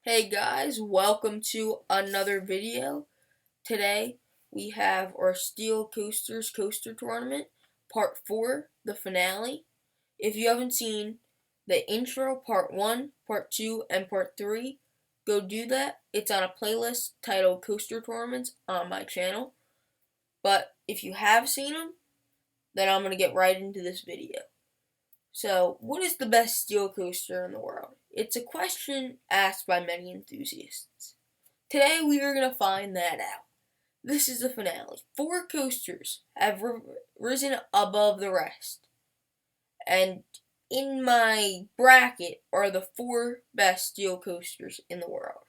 Hey guys, welcome to another video. Today we have our Steel Coasters Coaster Tournament, Part 4, the finale. If you haven't seen the intro, Part 1, Part 2, and Part 3, go do that. It's on a playlist titled Coaster Tournaments on my channel. But if you have seen them, then I'm going to get right into this video. So, what is the best steel coaster in the world? It's a question asked by many enthusiasts. Today we are going to find that out. This is the finale. 4 coasters have risen above the rest. And in my bracket are the 4 best steel coasters in the world.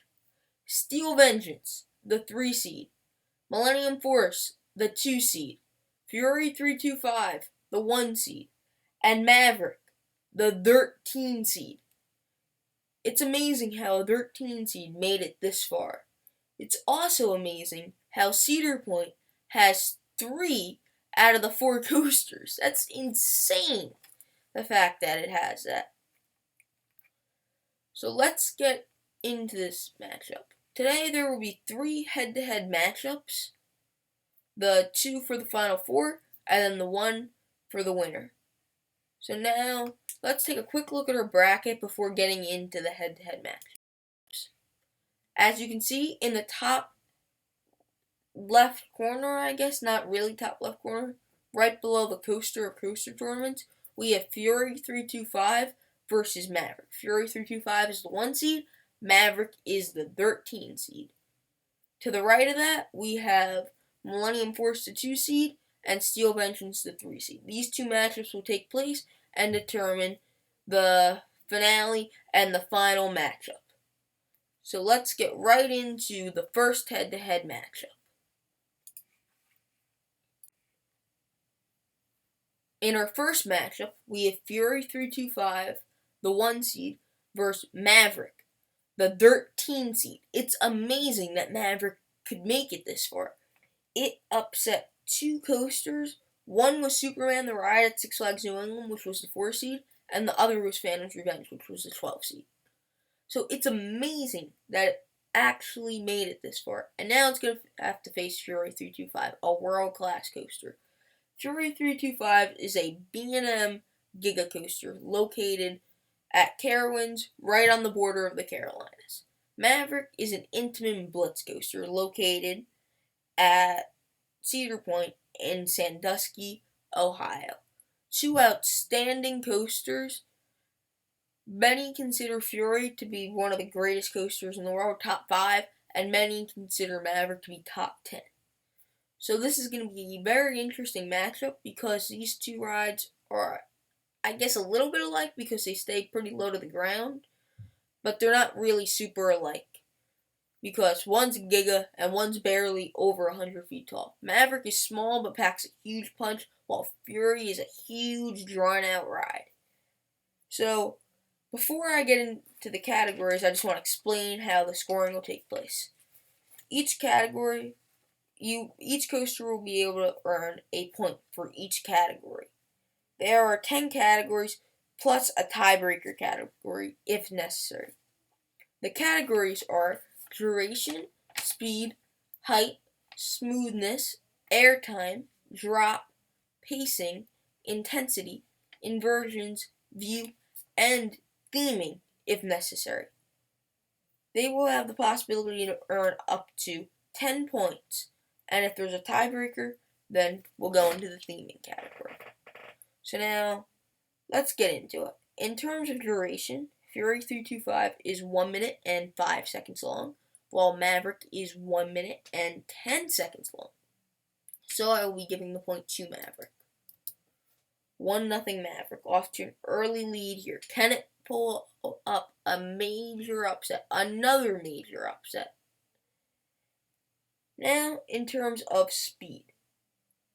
Steel Vengeance, the 3 seed. Millennium Force, the 2 seed. Fury 325, the 1 seed. And Maverick, the 13 seed. It's amazing how a 13 seed made it this far. It's also amazing how Cedar Point has 3 out of the 4 coasters. That's insane, the fact that it has that. So let's get into this matchup. Today there will be 3 head-to-head matchups. The 2 for the final 4, and then the 1 for the winner. So now, let's take a quick look at our bracket before getting into the head-to-head matchups. As you can see, in the top left corner, I guess, not really top left corner, right below the coaster or coaster tournaments, we have Fury 325 versus Maverick. Fury 325 is the 1 seed, Maverick is the 13 seed. To the right of that, we have Millennium Force, the 2 seed, and Steel Vengeance, the 3 seed. These 2 matchups will take place and determine the finale and the final matchup. So let's get right into the first head-to-head matchup. In our first matchup, we have Fury 325, the 1 seed, versus Maverick, the 13 seed. It's amazing that Maverick could make it this far. It upset 2 coasters. One was Superman the Ride at Six Flags New England, which was the 4 seed, and the other was Phantom's Revenge, which was the 12 seed. So it's amazing that it actually made it this far. And now it's going to have to face Fury 325, a world-class coaster. Fury 325 is a B&M Giga Coaster located at Carowinds, right on the border of the Carolinas. Maverick is an Intamin Blitz coaster located at Cedar Point in Sandusky, Ohio. 2 outstanding coasters. Many consider Fury to be one of the greatest coasters in the world, top 5, and many consider Maverick to be top 10. So this is going to be a very interesting matchup because these 2 rides are, I guess, a little bit alike because they stay pretty low to the ground, but they're not really super alike because one's Giga and one's barely over 100 feet tall. Maverick is small but packs a huge punch, while Fury is a huge, drawn-out ride. So, before I get into the categories, I just want to explain how the scoring will take place. Each category, each coaster will be able to earn a point for each category. There are 10 categories, plus a tiebreaker category, if necessary. The categories are duration, speed, height, smoothness, airtime, drop, pacing, intensity, inversions, view, and theming, if necessary. They will have the possibility to earn up to 10 points, and if there's a tiebreaker, then we'll go into the theming category. So now, let's get into it. In terms of duration, Fury 325 is 1 minute and 5 seconds long, while Maverick is 1 minute and 10 seconds long. So I will be giving the point to Maverick. 1-0 Maverick, off to an early lead here. Can it pull up a major upset? Another major upset. Now, in terms of speed,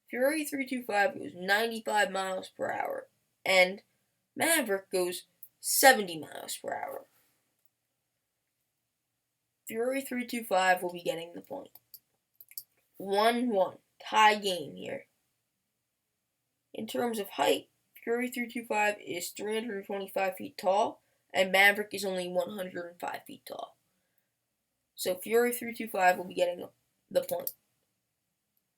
Fury 325 goes 95 miles per hour, and Maverick goes 70 miles per hour. Fury 325 will be getting the point. 1-1, tie game here. In terms of height, Fury 325 is 325 feet tall, and Maverick is only 105 feet tall. So Fury 325 will be getting the point.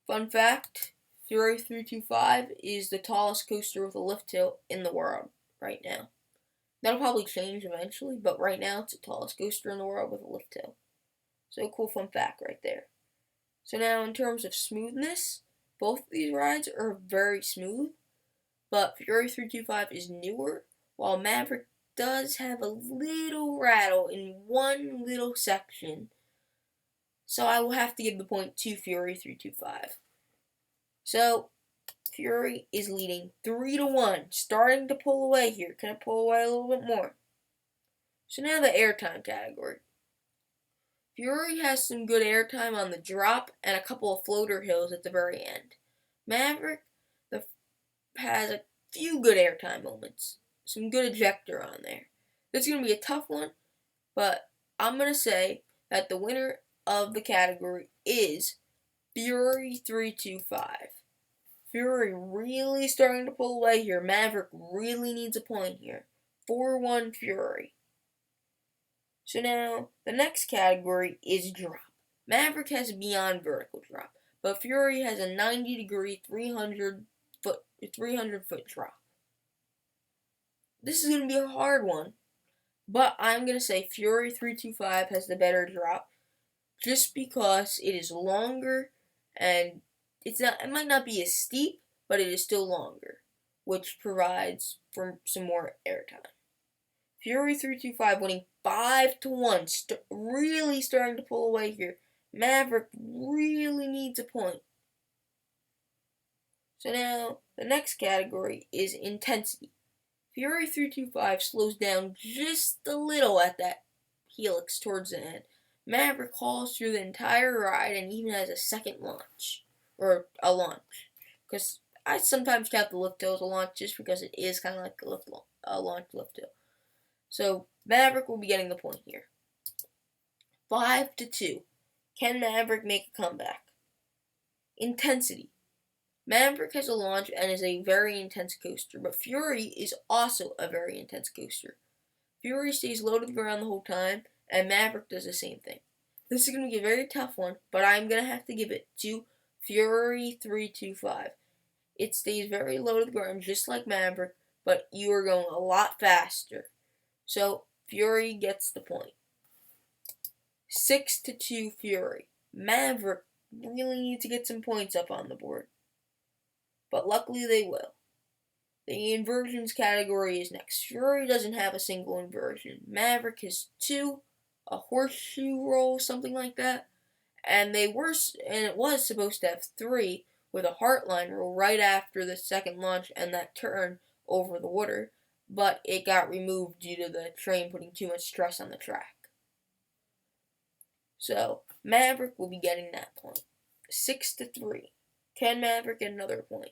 Fun fact, Fury 325 is the tallest coaster with a lift hill in the world right now. That'll probably change eventually, but right now it's the tallest coaster in the world with a lift hill. So cool fun fact right there. So now in terms of smoothness, both of these rides are very smooth, but Fury 325 is newer, while Maverick does have a little rattle in one little section. So I will have to give the point to Fury 325. So Fury is leading 3-1, starting to pull away here. Can it pull away a little bit more? So now the airtime category. Fury has some good airtime on the drop and a couple of floater hills at the very end. Maverick has a few good airtime moments. Some good ejector on there. This is going to be a tough one, but I'm going to say that the winner of the category is Fury 325. Fury really starting to pull away here. Maverick really needs a point here. 4-1 Fury. So now, the next category is drop. Maverick has a beyond vertical drop, but Fury has a 90-degree, 300-foot drop. This is going to be a hard one, but I'm going to say Fury 325 has the better drop, just because it is longer and it might not be as steep, but it is still longer, which provides for some more airtime. Fury 325 winning 5-1, really starting to pull away here. Maverick really needs a point. So now, the next category is intensity. Fury 325 slows down just a little at that helix towards the end. Maverick hauls through the entire ride and even has a second launch. Or a launch. Because I sometimes count the lift hill as a launch just because it is kind of like a launch lift hill. So Maverick will be getting the point here. 5-2. Can Maverick make a comeback? Intensity. Maverick has a launch and is a very intense coaster, but Fury is also a very intense coaster. Fury stays low to the ground the whole time, and Maverick does the same thing. This is going to be a very tough one, but I'm going to have to give it to Fury 325. It stays very low to the ground, just like Maverick, but you are going a lot faster. So Fury gets the point. 6-2 Fury. Maverick really needs to get some points up on the board, but luckily they will. The inversions category is next. Fury doesn't have a single inversion. Maverick has 2, a horseshoe roll, something like that, and it was supposed to have 3 with a heartline roll right after the second launch and that turn over the water, but it got removed due to the train putting too much stress on the track. So Maverick will be getting that point. 6-3. Can Maverick get another point?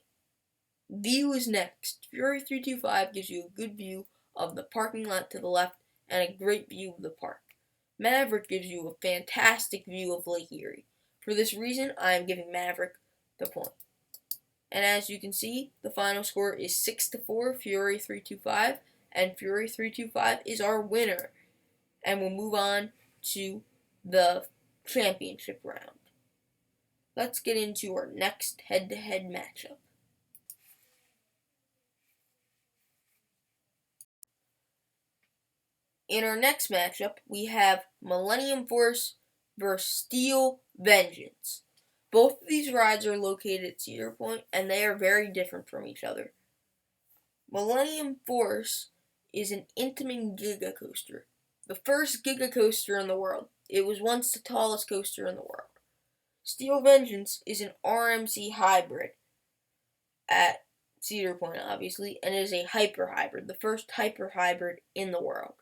View is next. Fury 325 gives you a good view of the parking lot to the left and a great view of the park. Maverick gives you a fantastic view of Lake Erie. For this reason, I am giving Maverick the point. And as you can see, the final score is 6-4, Fury 325, and Fury 325 is our winner. And we'll move on to the championship round. Let's get into our next head-to-head matchup. In our next matchup, we have Millennium Force versus Steel Vengeance. Both of these rides are located at Cedar Point, and they are very different from each other. Millennium Force is an Intamin Giga Coaster, the first Giga Coaster in the world. It was once the tallest coaster in the world. Steel Vengeance is an RMC hybrid at Cedar Point, obviously, and it is a hyper hybrid, the first hyper hybrid in the world.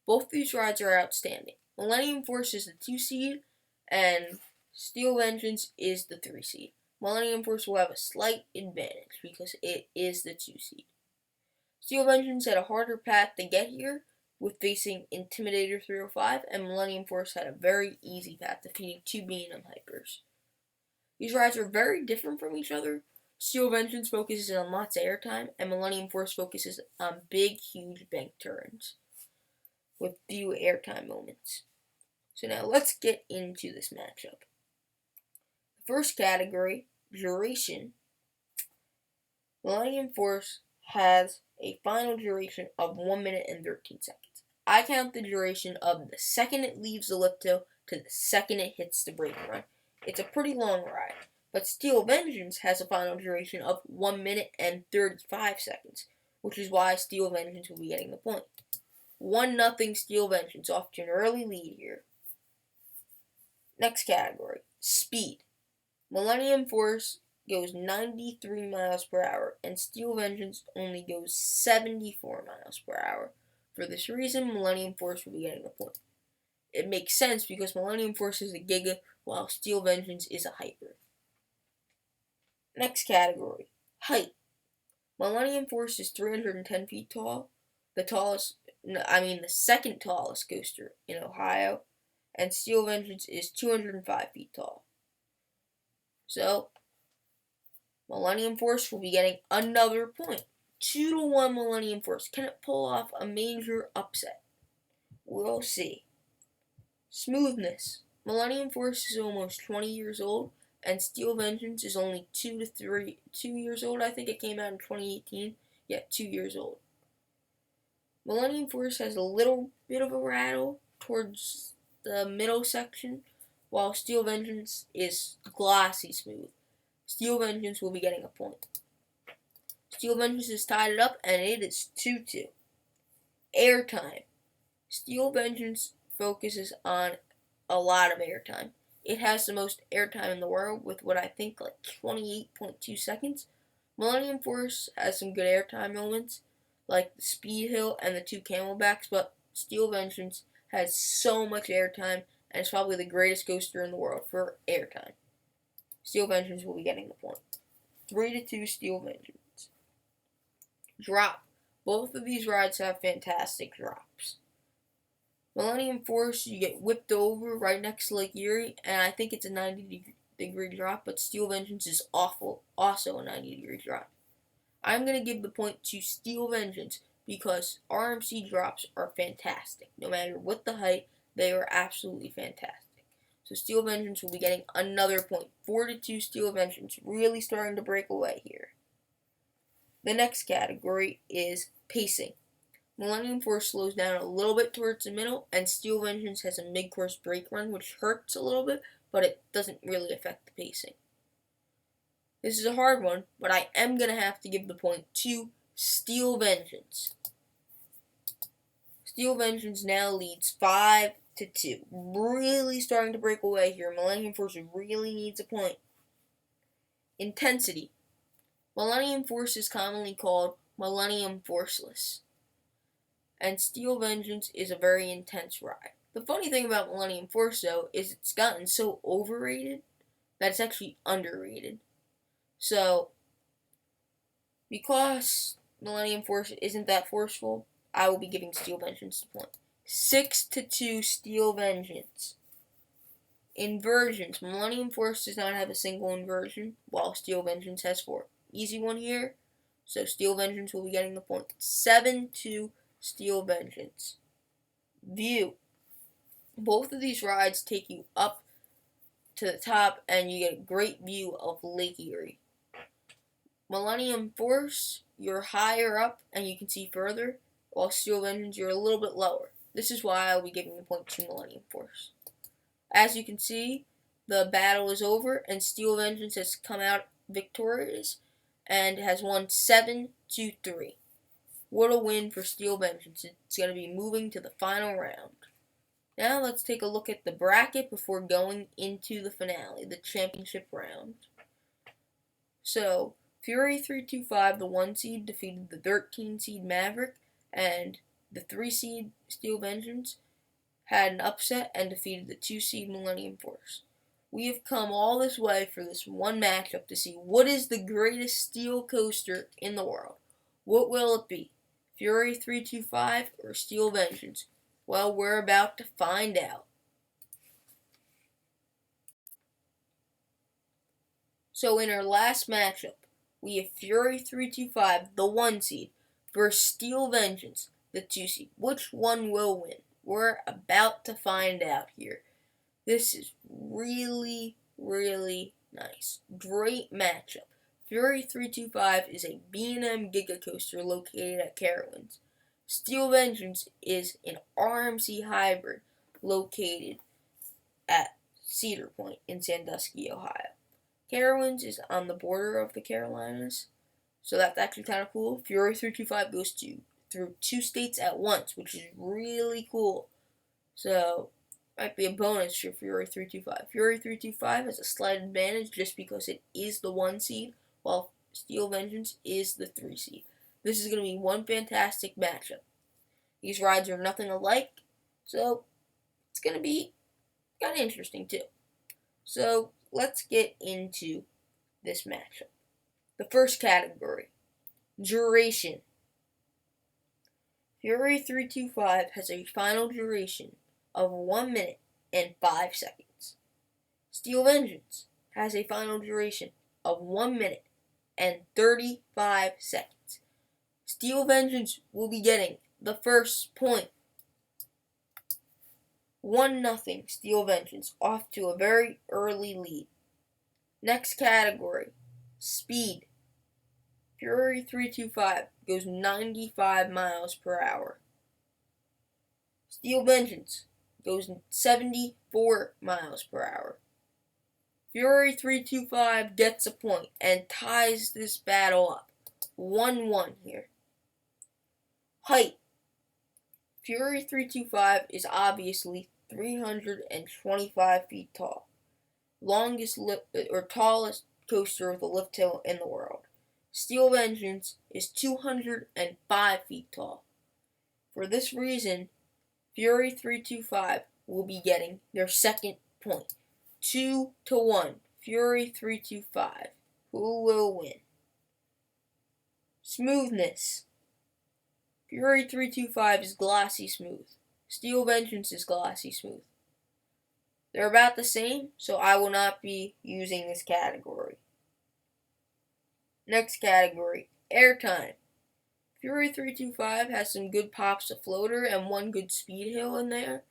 Both these rides are outstanding. Millennium Force is the 2 seed, and Steel Vengeance is the 3 seed. Millennium Force will have a slight advantage because it is the 2 seed. Steel Vengeance had a harder path to get here with facing Intimidator 305, and Millennium Force had a very easy path defeating 2 B&M Hypers. These rides are very different from each other. Steel Vengeance focuses on lots of airtime, and Millennium Force focuses on big, huge bank turns with few airtime moments. So now let's get into this matchup. The first category, duration. Millennium Force has a final duration of 1 minute and 13 seconds. I count the duration of the second it leaves the Lipto to the second it hits the brake run. It's a pretty long ride, but Steel Vengeance has a final duration of 1 minute and 35 seconds, which is why Steel Vengeance will be getting the point. 1-0 Steel Vengeance off to an early lead here. Next category, speed. Millennium Force goes 93 miles per hour, and Steel Vengeance only goes 74 miles per hour. For this reason, Millennium Force will be getting the point. It makes sense because Millennium Force is a Giga, while Steel Vengeance is a Hyper. Next category, height. Millennium Force is 310 feet tall, the second tallest coaster in Ohio, and Steel Vengeance is 205 feet tall. So, Millennium Force will be getting another point. 2-1 Millennium Force. Can it pull off a major upset? We'll see. Smoothness. Millennium Force is almost 20 years old, and Steel Vengeance is only 2 years old. I think it came out in 2018. Yeah, 2 years old. Millennium Force has a little bit of a rattle towards the middle section, while Steel Vengeance is glossy smooth. Steel Vengeance will be getting a point. Steel Vengeance has tied it up, and it is 2-2. Airtime. Steel Vengeance focuses on a lot of airtime. It has the most airtime in the world with what I think like 28.2 seconds. Millennium Force has some good airtime moments, like the Speed Hill and the 2 Camelbacks, but Steel Vengeance has so much airtime, and it's probably the greatest coaster in the world for airtime. Steel Vengeance will be getting the point. 3-2 Steel Vengeance. Drop. Both of these rides have fantastic drops. Millennium Force, you get whipped over right next to Lake Erie, and I think it's a 90-degree drop, but Steel Vengeance is also a 90-degree drop. I'm going to give the point to Steel Vengeance because RMC drops are fantastic. No matter what the height, they are absolutely fantastic. So Steel Vengeance will be getting another point. 4-2 Steel Vengeance, really starting to break away here. The next category is pacing. Millennium Force slows down a little bit towards the middle, and Steel Vengeance has a mid-course brake run, which hurts a little bit, but it doesn't really affect the pacing. This is a hard one, but I am going to have to give the point to Steel Vengeance. Steel Vengeance now leads 5-2. Really starting to break away here. Millennium Force really needs a point. Intensity. Millennium Force is commonly called Millennium Forceless, and Steel Vengeance is a very intense ride. The funny thing about Millennium Force, though, is it's gotten so overrated that it's actually underrated. So, because Millennium Force isn't that forceful, I will be giving Steel Vengeance the point. 6-2 Steel Vengeance. Inversions. Millennium Force does not have a single inversion, while Steel Vengeance has 4. Easy one here, so Steel Vengeance will be getting the point. 7-2 Steel Vengeance. View. Both of these rides take you up to the top, and you get a great view of Lake Erie. Millennium Force, you're higher up, and you can see further, while Steel Vengeance, you're a little bit lower. This is why I'll be giving the point to Millennium Force. As you can see, the battle is over, and Steel Vengeance has come out victorious and has won 7-3. What a win for Steel Vengeance. It's going to be moving to the final round. Now let's take a look at the bracket before going into the finale, the championship round. So, Fury 325, the 1 seed, defeated the 13 seed Maverick, and the 3 seed Steel Vengeance had an upset and defeated the 2 seed Millennium Force. We have come all this way for this one matchup to see what is the greatest steel coaster in the world. What will it be? Fury 325 or Steel Vengeance? Well, we're about to find out. So in our last matchup, we have Fury 325, the 1 seed, versus Steel Vengeance, the 2 seed. Which one will win? We're about to find out here. This is really, really nice. Great matchup. Fury 325 is a B&M Giga Coaster located at Carowinds. Steel Vengeance is an RMC hybrid located at Cedar Point in Sandusky, Ohio. Carowinds is on the border of the Carolinas, so that's actually kind of cool. Fury 325 goes through 2 states at once, which is really cool. So, might be a bonus for Fury 325. Fury 325 has a slight advantage just because it is the 1 seed, while Steel Vengeance is the 3 seed. This is going to be one fantastic matchup. These rides are nothing alike, so it's going to be kind of interesting too. So, let's get into this matchup. The first category, duration. Fury 325 has a final duration of 1 minute and 5 seconds. Steel Vengeance has a final duration of 1 minute and 35 seconds. Steel Vengeance will be getting the first point. 1-0 Steel Vengeance, off to a very early lead. Next category, speed. Fury 325 goes 95 miles per hour. Steel Vengeance goes 74 miles per hour. Fury 325 gets a point and ties this battle up. 1-1 here. Height. Fury 325 is obviously 325 feet tall. Longest tallest coaster with a lift hill in the world. Steel Vengeance is 205 feet tall. For this reason, Fury 325 will be getting their second point. 2-1. Fury 325. Who will win? Smoothness. Fury 325 is glossy smooth. Steel Vengeance is glossy smooth. They're about the same, so I will not be using this category. Next category, airtime. Fury 325 has some good pops of floater and 1 good speed hill in there,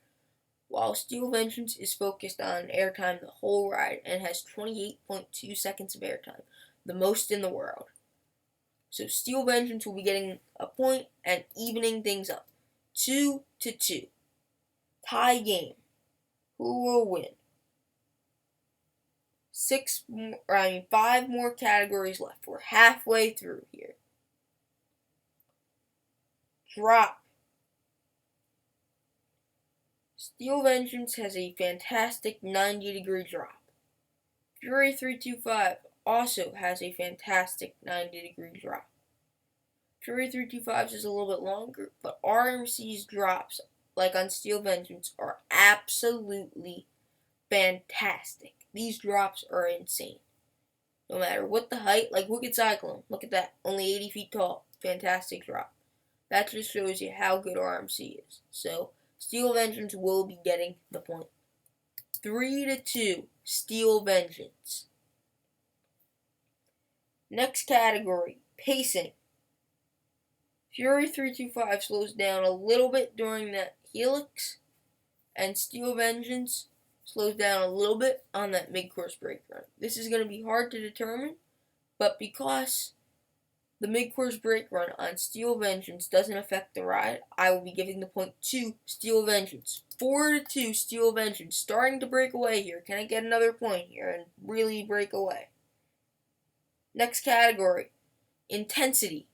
while Steel Vengeance is focused on airtime the whole ride and has 28.2 seconds of airtime, the most in the world. So Steel Vengeance will be getting a point and evening things up. 2-2. Tie game. Who will win? 5 more categories left. We're halfway through here. Drop. Steel Vengeance has a fantastic 90-degree drop. Fury 325 also has a fantastic 90-degree drop. Fury 325 is a little bit longer, but RMC's drops, like on Steel Vengeance, are absolutely fantastic. These drops are insane. No matter what the height, like look at Cyclone. Look at that. Only 80 feet tall. Fantastic drop. That just shows you how good RMC is. So, Steel Vengeance will be getting the point. 3-2. Steel Vengeance. Next category, pacing. Fury 325 slows down a little bit during that helix, and Steel Vengeance slows down a little bit on that mid-course brake run. This is going to be hard to determine, but because the mid-course brake run on Steel Vengeance doesn't affect the ride, I will be giving the point to Steel Vengeance. 4-2 Steel Vengeance, starting to break away here. Can I get another point here and really break away? Next category, intensity.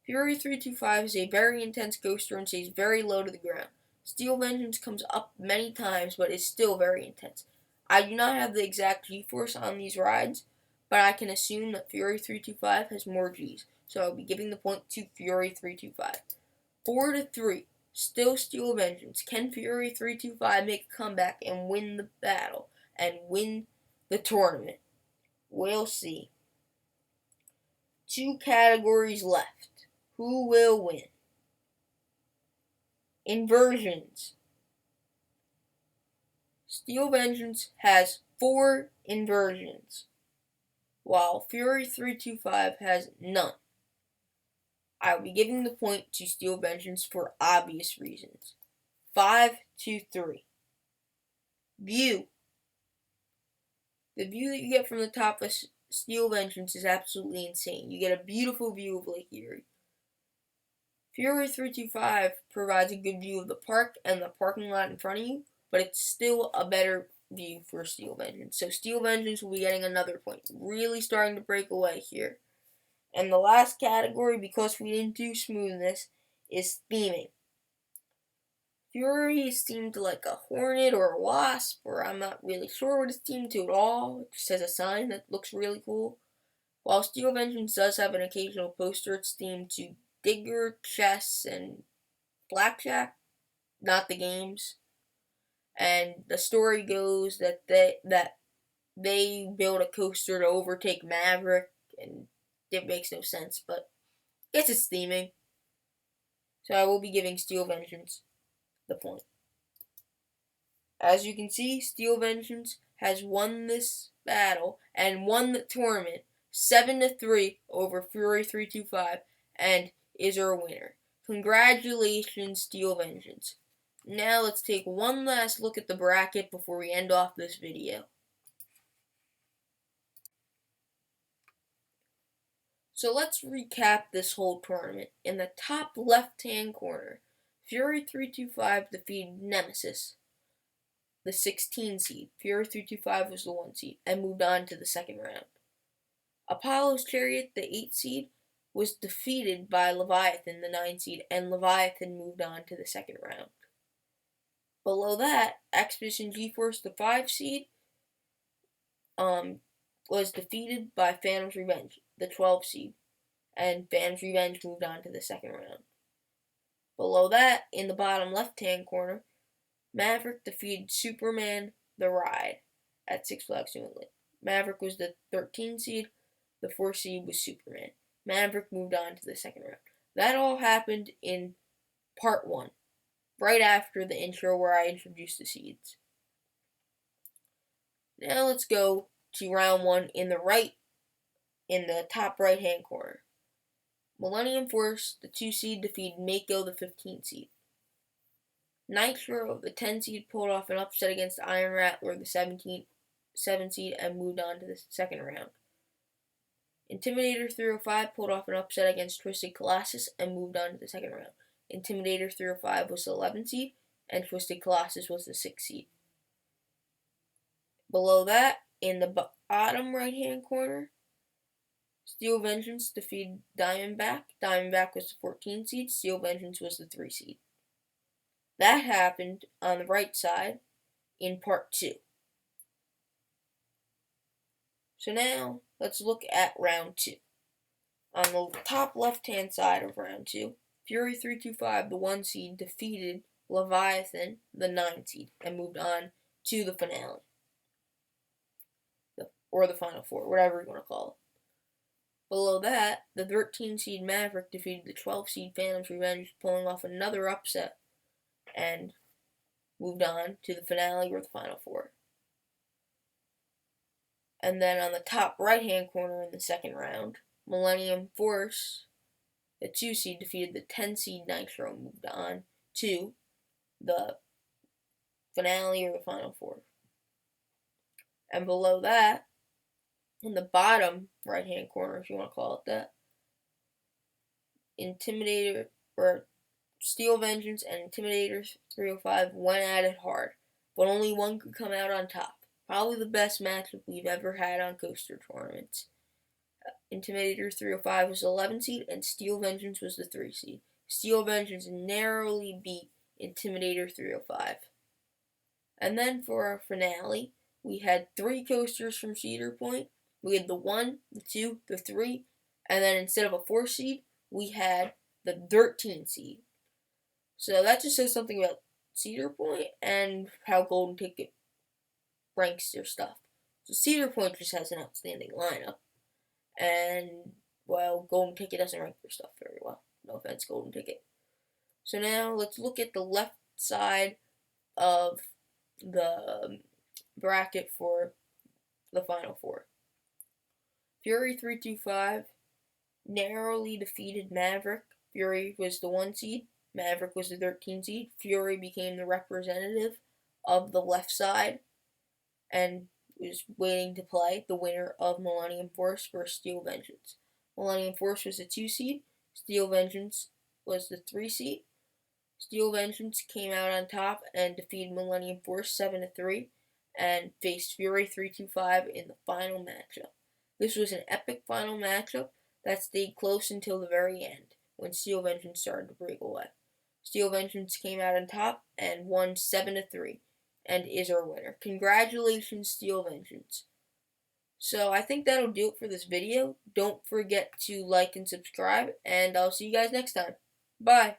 Fury 325 is a very intense coaster and stays very low to the ground. Steel Vengeance comes up many times, but is still very intense. I do not have the exact G-force on these rides, but I can assume that Fury 325 has more Gs, so I'll be giving the point to Fury 325. 4-3, still Steel Vengeance. Can Fury 325 make a comeback and win the battle and win the tournament? We'll see. 2 categories left. Who will win? Inversions. Steel Vengeance has 4 inversions, while Fury 325 has none. I will be giving the point to Steel Vengeance for obvious reasons. 5-3. View. The view that you get from the top of Steel Vengeance is absolutely insane. You get a beautiful view of Lake Erie. Fury 325 provides a good view of the park and the parking lot in front of you, but it's still a better view for Steel Vengeance. So Steel Vengeance will be getting another point. Really starting to break away here. And the last category, because we didn't do smoothness, is theming. Fury is themed to like a hornet or a wasp, or I'm not really sure what it's themed to at all. It just has a sign that looks really cool. While Steel Vengeance does have an occasional poster, it's themed to Digger, chess, and blackjack, not the games. And the story goes that they build a coaster to overtake Maverick, and it makes no sense, but I guess it's theming. So I will be giving Steel Vengeance the point. As you can see, Steel Vengeance has won this battle and won the tournament 7-3 over Fury 325 and is our winner. Congratulations, Steel Vengeance. Now let's take one last look at the bracket before we end off this video. So let's recap this whole tournament. In the top left-hand corner, Fury 325 defeated Nemesis, the 16 seed. Fury 325 was the 1 seed, and moved on to the second round. Apollo's Chariot, the 8 seed, was defeated by Leviathan, the 9 seed, and Leviathan moved on to the second round. Below that, Expedition G-Force, the 5 seed, was defeated by Phantom's Revenge, the 12 seed, and Phantom's Revenge moved on to the second round. Below that, in the bottom left-hand corner, Maverick defeated Superman the Ride at Six Flags New England. Maverick was the 13 seed, the 4 seed was Superman. Maverick moved on to the second round. That all happened in part 1, right after the intro where I introduced the seeds. Now let's go to round 1 in the top right hand corner. Millennium Force, the 2 seed, defeated Mako, the 15 seed. Nitro, the 10 seed, pulled off an upset against Iron Rattler, the 7 seed, and moved on to the second round. Intimidator 305 pulled off an upset against Twisted Colossus and moved on to the second round. Intimidator 305 was the 11 seed, and Twisted Colossus was the 6 seed. Below that, in the bottom right-hand corner, Steel Vengeance defeated Diamondback. Diamondback was the 14 seed, Steel Vengeance was the 3 seed. That happened on the right side in part 2. So now, let's look at round 2. On the top left-hand side of round 2, Fury 325, the 1 seed, defeated Leviathan, the 9 seed, and moved on to the finale. Or the Final Four, whatever you want to call it. Below that, the 13 seed Maverick defeated the 12 seed Phantom's Revenge, pulling off another upset, and moved on to the finale or the Final Four. And then on the top right-hand corner in the second round, Millennium Force, the 2 seed, defeated the 10 seed Nitro and moved on to the finale or the Final Four. And below that, in the bottom right-hand corner, if you want to call it that, Intimidator, or Steel Vengeance and Intimidator 305 went at it hard, but only one could come out on top. Probably the best matchup we've ever had on coaster tournaments. Intimidator 305 was the 11 seed, and Steel Vengeance was the 3 seed. Steel Vengeance narrowly beat Intimidator 305. And then for our finale, we had 3 coasters from Cedar Point. We had the 1, the 2, the 3, and then instead of a 4 seed, we had the 13 seed. So that just says something about Cedar Point and how Golden Ticket ranks their stuff. So Cedar Point just has an outstanding lineup, and, well, Golden Ticket doesn't rank their stuff very well. No offense, Golden Ticket. So now let's look at the left side of the bracket for the Final Four. Fury 325 narrowly defeated Maverick. Fury was the 1 seed, Maverick was the 13 seed. Fury became the representative of the left side and was waiting to play the winner of Millennium Force versus Steel Vengeance. Millennium Force was the 2 seed. Steel Vengeance was the 3 seed. Steel Vengeance came out on top and defeated Millennium Force 7-3 and faced Fury 325 in the final matchup. This was an epic final matchup that stayed close until the very end when Steel Vengeance started to break away. Steel Vengeance came out on top and won 7-3 and is our winner. Congratulations, Steel Vengeance. So I think that'll do it for this video. Don't forget to like and subscribe, and I'll see you guys next time. Bye.